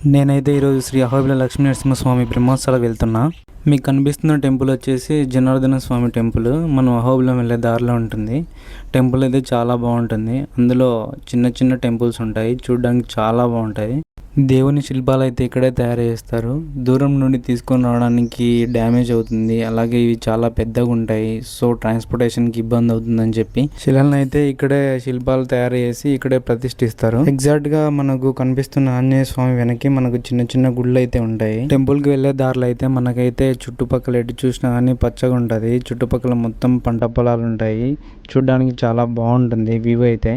నేనైతే ఈరోజు శ్రీ అహోబిల లక్ష్మీ నరసింహస్వామి బ్రహ్మోత్సవాలకు వెళ్తున్నా. మీకు కనిపిస్తున్న టెంపుల్ వచ్చేసి జనార్దన స్వామి టెంపుల్. మనం అహోబిలం వెళ్ళే దారిలో ఉంటుంది. టెంపుల్ అయితే చాలా బాగుంటుంది. అందులో చిన్న చిన్న టెంపుల్స్ ఉంటాయి, చూడడానికి చాలా బాగుంటాయి. దేవుని శిల్పాలు అయితే ఇక్కడే తయారు చేస్తారు. దూరం నుండి తీసుకొని రావడానికి డ్యామేజ్ అవుతుంది, అలాగే ఇవి చాలా పెద్దగా ఉంటాయి. సో ట్రాన్స్పోర్టేషన్కి ఇబ్బంది అవుతుందని చెప్పి శిలలను అయితే ఇక్కడే శిల్పాలు తయారు చేసి ఇక్కడే ప్రతిష్ఠిస్తారు. ఎగ్జాక్ట్గా మనకు కనిపిస్తున్న ఆంజనేయ స్వామి వెనక్కి మనకు చిన్న చిన్న గుళ్ళు అయితే ఉంటాయి. టెంపుల్కి వెళ్ళే దారిలో అయితే మనకైతే చుట్టుపక్కల ఎటు చూసినా కానీ పచ్చగా ఉంటుంది. చుట్టుపక్కల మొత్తం పంట పొలాలు ఉంటాయి. చూడడానికి చాలా బాగుంటుంది వ్యూ అయితే.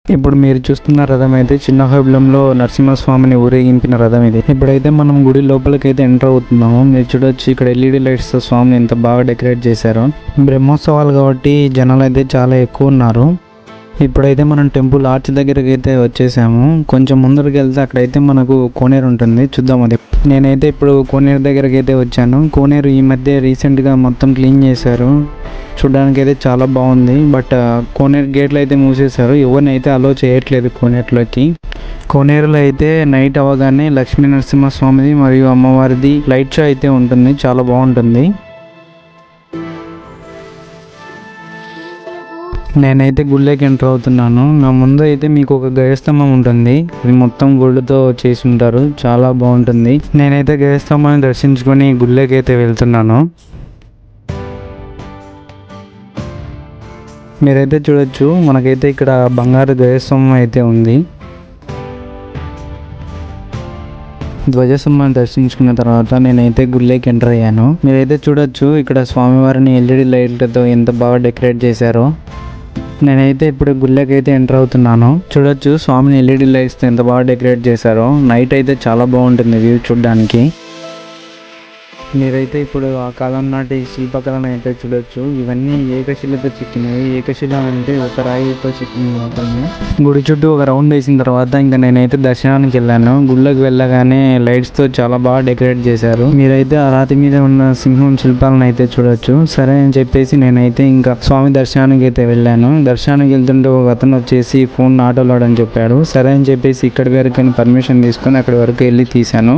ఇప్పుడు మీరు చూస్తున్న రథం అయితే చిన్న అహోబిలంలో నరసింహస్వామిని ఊరేగింపిన రథం ఇది. ఇప్పుడైతే మనం గుడి లోపలికి అయితే ఎంటర్ అవుతున్నాము. మీరు చూడొచ్చు ఇక్కడ ఎల్ఈడి లైట్స్ స్వామిని ఎంత బాగా డెకరేట్ చేశారు. బ్రహ్మోత్సవాలు కాబట్టి జనాలు అయితే చాలా ఎక్కువ ఉన్నారు. ఇప్పుడైతే మనం టెంపుల్ ఆర్చ్ దగ్గరికి అయితే వచ్చేసాము. కొంచెం ముందరికి వెళ్తే అక్కడైతే మనకు కోనేరు ఉంటుంది, చూద్దాం అది. నేనైతే ఇప్పుడు కోనేరు దగ్గరికి అయితే వచ్చాను. కోనేరు ఈ మధ్య రీసెంట్గా మొత్తం క్లీన్ చేశారు. చూడడానికి అయితే చాలా బాగుంది. బట్ కోనేరు గేట్లు అయితే మూసేశారు, ఎవరిని అయితే అలో చేయట్లేదు కోనేరులోకి. కోనేరులో అయితే నైట్ అవ్వగానే లక్ష్మీ నరసింహస్వామిది మరియు అమ్మవారిది లైట్ షో అయితే ఉంటుంది, చాలా బాగుంటుంది. నేనైతే గుళ్ళకి ఎంటర్ అవుతున్నాను. నా ముందు అయితే మీకు ఒక గజస్తంభం ఉంటుంది, ఇది మొత్తం గుళ్ళతో చేసి ఉంటారు, చాలా బాగుంటుంది. నేనైతే గజస్తంభాన్ని దర్శించుకొని గుళ్ళకి అయితే వెళ్తున్నాను. మీరైతే చూడొచ్చు, మనకైతే ఇక్కడ బంగారు ధ్వజస్తంభం అయితే ఉంది. ధ్వజస్తంభాన్ని దర్శించుకున్న తర్వాత నేనైతే గుళ్ళకి ఎంటర్ అయ్యాను. మీరైతే చూడొచ్చు ఇక్కడ స్వామివారిని ఎల్ఈడి లైట్లతో ఎంత బాగా డెకరేట్ చేశారో. నేనైతే ఇప్పుడు గుళ్ళకి అయితే ఎంటర్ అవుతున్నాను. చూడొచ్చు స్వామిని ఎల్ఈడి లైట్స్తో ఎంత బాగా డెకరేట్ చేశారో. నైట్ అయితే చాలా బాగుంటుంది వ్యూ చూడడానికి. మీరైతే ఇప్పుడు ఆ కాలం నాటి శిల్పకళను అయితే చూడొచ్చు. ఇవన్నీ ఏకశిలతో చెక్కినవి. ఏకశిల అంటే ఒక రాయితో చెక్కినవి మాత్రమే. గుడి చుట్టూ ఒక రౌండ్ వేసిన తర్వాత ఇంకా నేనైతే దర్శనానికి వెళ్ళాను. గుళ్ళకి వెళ్ళగానే లైట్స్తో చాలా బాగా డెకరేట్ చేశారు. మీరైతే ఆ రాతి మీద ఉన్న సింహం శిల్పాలను అయితే చూడొచ్చు. సరే అని చెప్పేసి నేనైతే ఇంకా స్వామి దర్శనానికి అయితే వెళ్ళాను. దర్శనానికి వెళ్తుంటే ఒక అతను వచ్చేసి ఫోన్ ఆటోలో అని చెప్పాడు. సరే అని చెప్పేసి ఇక్కడి వరకు పర్మిషన్ తీసుకొని అక్కడి వరకు వెళ్ళి తీశాను.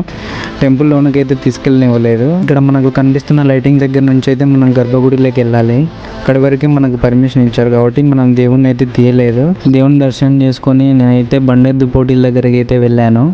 టెంపుల్ లోనికి అయితే తీసుకెళ్ళనివ్వలేదు. ఇక్కడ మనకు కనిపిస్తున్న లైటింగ్ దగ్గర నుంచి అయితే మనం గర్భగుడిలోకి వెళ్ళాలి. అక్కడి వరకు మనకు పర్మిషన్ ఇచ్చారు కాబట్టి మనం దేవుణ్ణి అయితే తీయలేదు. దేవుని దర్శనం చేసుకొని నేనైతే బండెద్దు పోటీల దగ్గరికి అయితే వెళ్ళాను.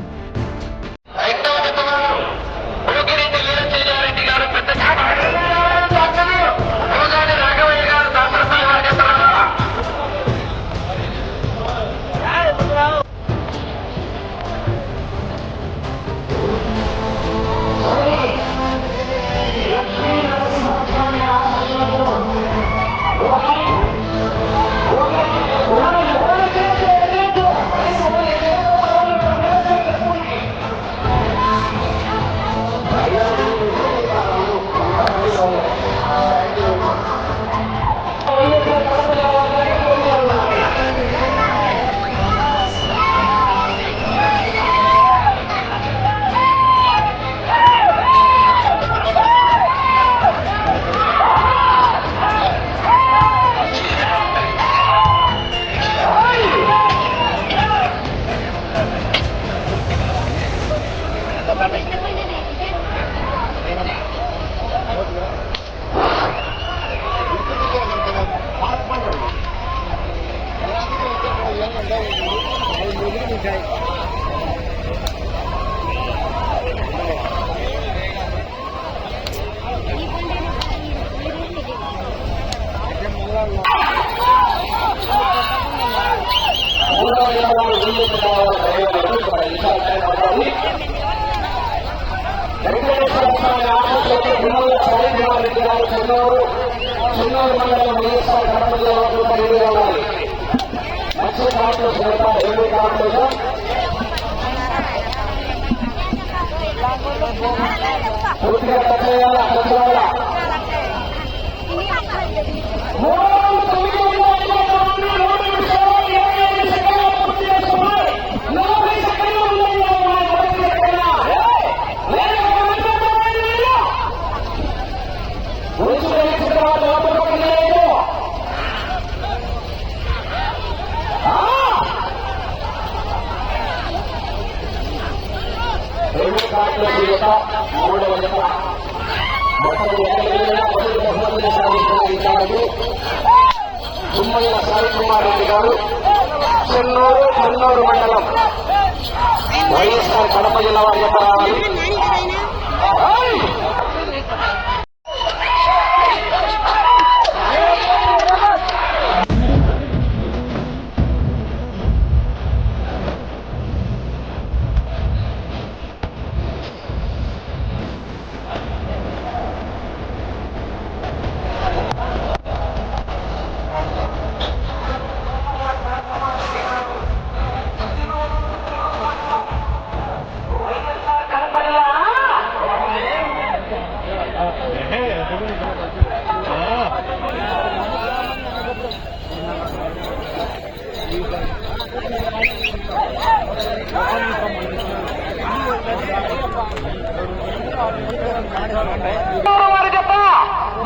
మొదటి జత మూడవ జత మొత్తం మొదటి బహుమతిని సాధిస్తున్న ఈసారి తుమ్మల సాయి కుమార్ రెడ్డి గారు చెన్నూరు మండలం వైఎస్ఆర్ కడప జిల్లా వారి జత రావాలి.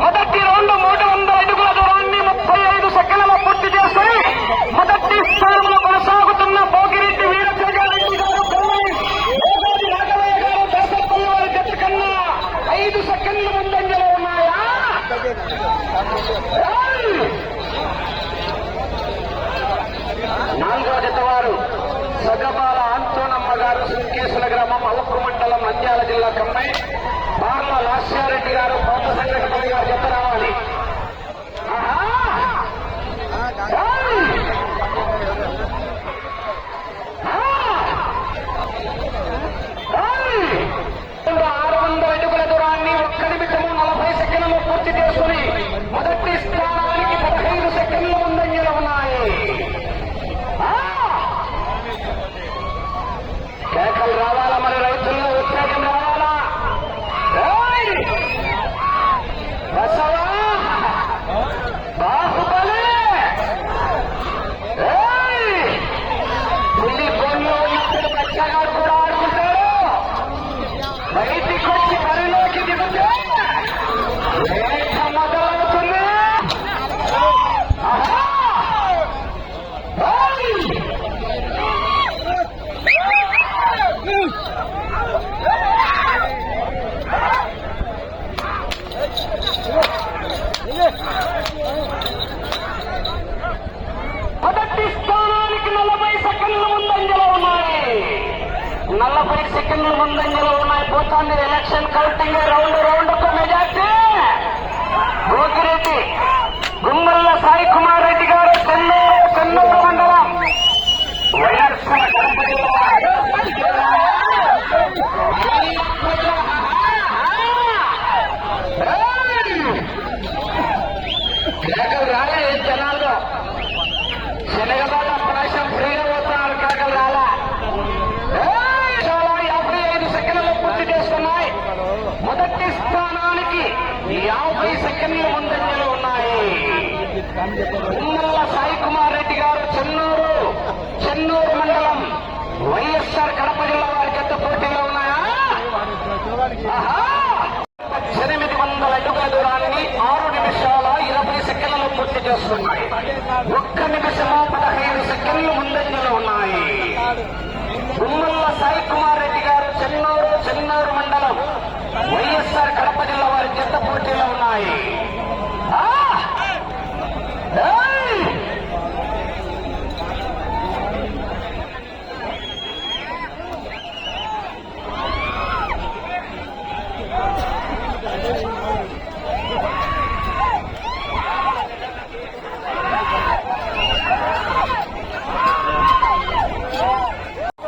మొదటి రౌండ్ 300 అడుగుల దూరాన్ని 35 సెకండ్లలో పూర్తి చేసుకుని మొదటి స్థానంలో కొనసాగుతున్న పోగిరెడ్డి వీరచంద్రారెడ్డి గారు నాగవయ్య గారు దర్శపల్లి వారి జట్టు కన్నా 5 సెకండ్ల ముందంజలో ఉన్నాయా? నాలుగో జత వారు సగబాల ఆంతోనమ్మ గారు సుంకేశ్వర గ్రామం అలుకు మండలం నంద్యాల జిల్లా కమ్మాయి బార్ల లాస్యారెడ్డి గారు పాత సంఘటన గారు జత రావాలి. మొదటి స్థానానికి 15 సెకండ్ల ముందంజలో ఉన్నాయి. కేకలు రావాలా, మరి రైతుల్లో ఉత్సాహం రావాలా? బసవా బాహుబలి పుల్లి ఫోన్లో ఇప్పుడు బచ్చగాడు కూడా ఆడుకుంటారు. బయటికి వచ్చి బరిలోకి దిగుతే మొదలవుతుంది. మొదటి స్థానానికి 40 సెకండ్ల ముందంజలో ఉన్నాయి. 40 సెకండ్ల ముందంజలో ఉన్నాయి. పోతాంది ఎలక్షన్ కౌంటింగ్ రౌండ్ ఒక మెజార్టీ. గోగిరెడ్డి గుమ్మల్ల సాయి కుమార్ రెడ్డి గారు చెన్నూరు మండలం వైఎస్ఆర్ కడప జిల్లా. కేకలు రాలే జనాల్లో. శనగబాల ప్రాశం ఫ్రీగా పోతున్నారు. కేకలు రాలా. 55 సెకండ్లలో పూర్తి చేసుకున్నాయి. మొదటి స్థానానికి 50 సెకండ్ల ముందంజలో ఉన్నాయి. ఉమ్మల్ల సాయి కుమార్ రెడ్డి గారు చెన్నూరు మండలం వైఎస్ఆర్ కడప జిల్లా వారి జత పోటీలో ఉన్నాయా? 800 అడుగుల దూరాన్ని 6 నిమిషాల 20 సెకండ్లలో పూర్తి చేస్తున్నాయి. 1 నిమిషము 15 సెకండ్లు ముందంజలో ఉన్నాయి. ఉమ్మల్ల సాయి కుమార్ రెడ్డి గారు చెన్నూరు మండలం వైఎస్ఆర్ కడప జిల్లా వారి జత పోటీలో ఉన్నాయి.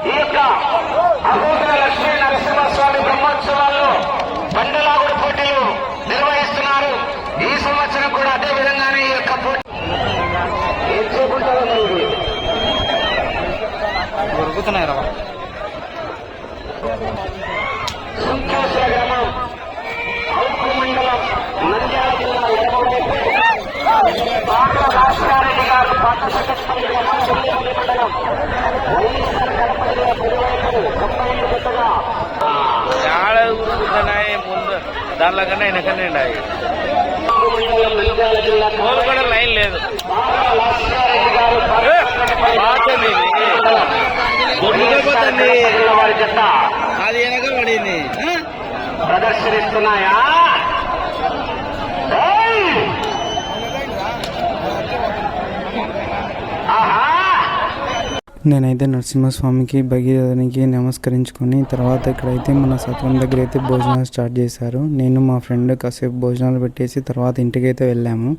ఈ యొక్క అహోబిల లక్ష్మీ నరసింహస్వామి బ్రహ్మోత్సవాల్లో బండలాగుడు పోటీలు నిర్వహిస్తున్నారు. ఈ సంవత్సరం కూడా అదే విధంగానే ఈ యొక్క పోటీ దొరుకుతున్నాయి. సుంకేశ్వర గ్రామం అలుకు మండలం నంద్యాల జిల్లా రాష్ట్రారెడ్డి గారు పాత సెక్రటరీ మండలం వైఎస్ఆర్ కడప జిల్లా పెరువైపు 90 జతగా ముందు దానిలో కన్నా వెనకనే మండలం నంద్యాల జిల్లా కూడా లైన్ లేదు. లక్ష్మారెడ్డి గారు వారి జత అది వెనక పడింది. ప్రదర్శనిస్తున్నాయా? ఏయ్! ఆహా! నేనైతే నరసింహస్వామికి భగీరథనికి నమస్కరించుకొని తర్వాత ఇక్కడైతే మన సత్రం దగ్గర అయితే భోజనాలు స్టార్ట్ చేశారు. నేను మా ఫ్రెండ్ కాసేపు భోజనాలు పెట్టేసి తర్వాత ఇంటికైతే వెళ్ళాము.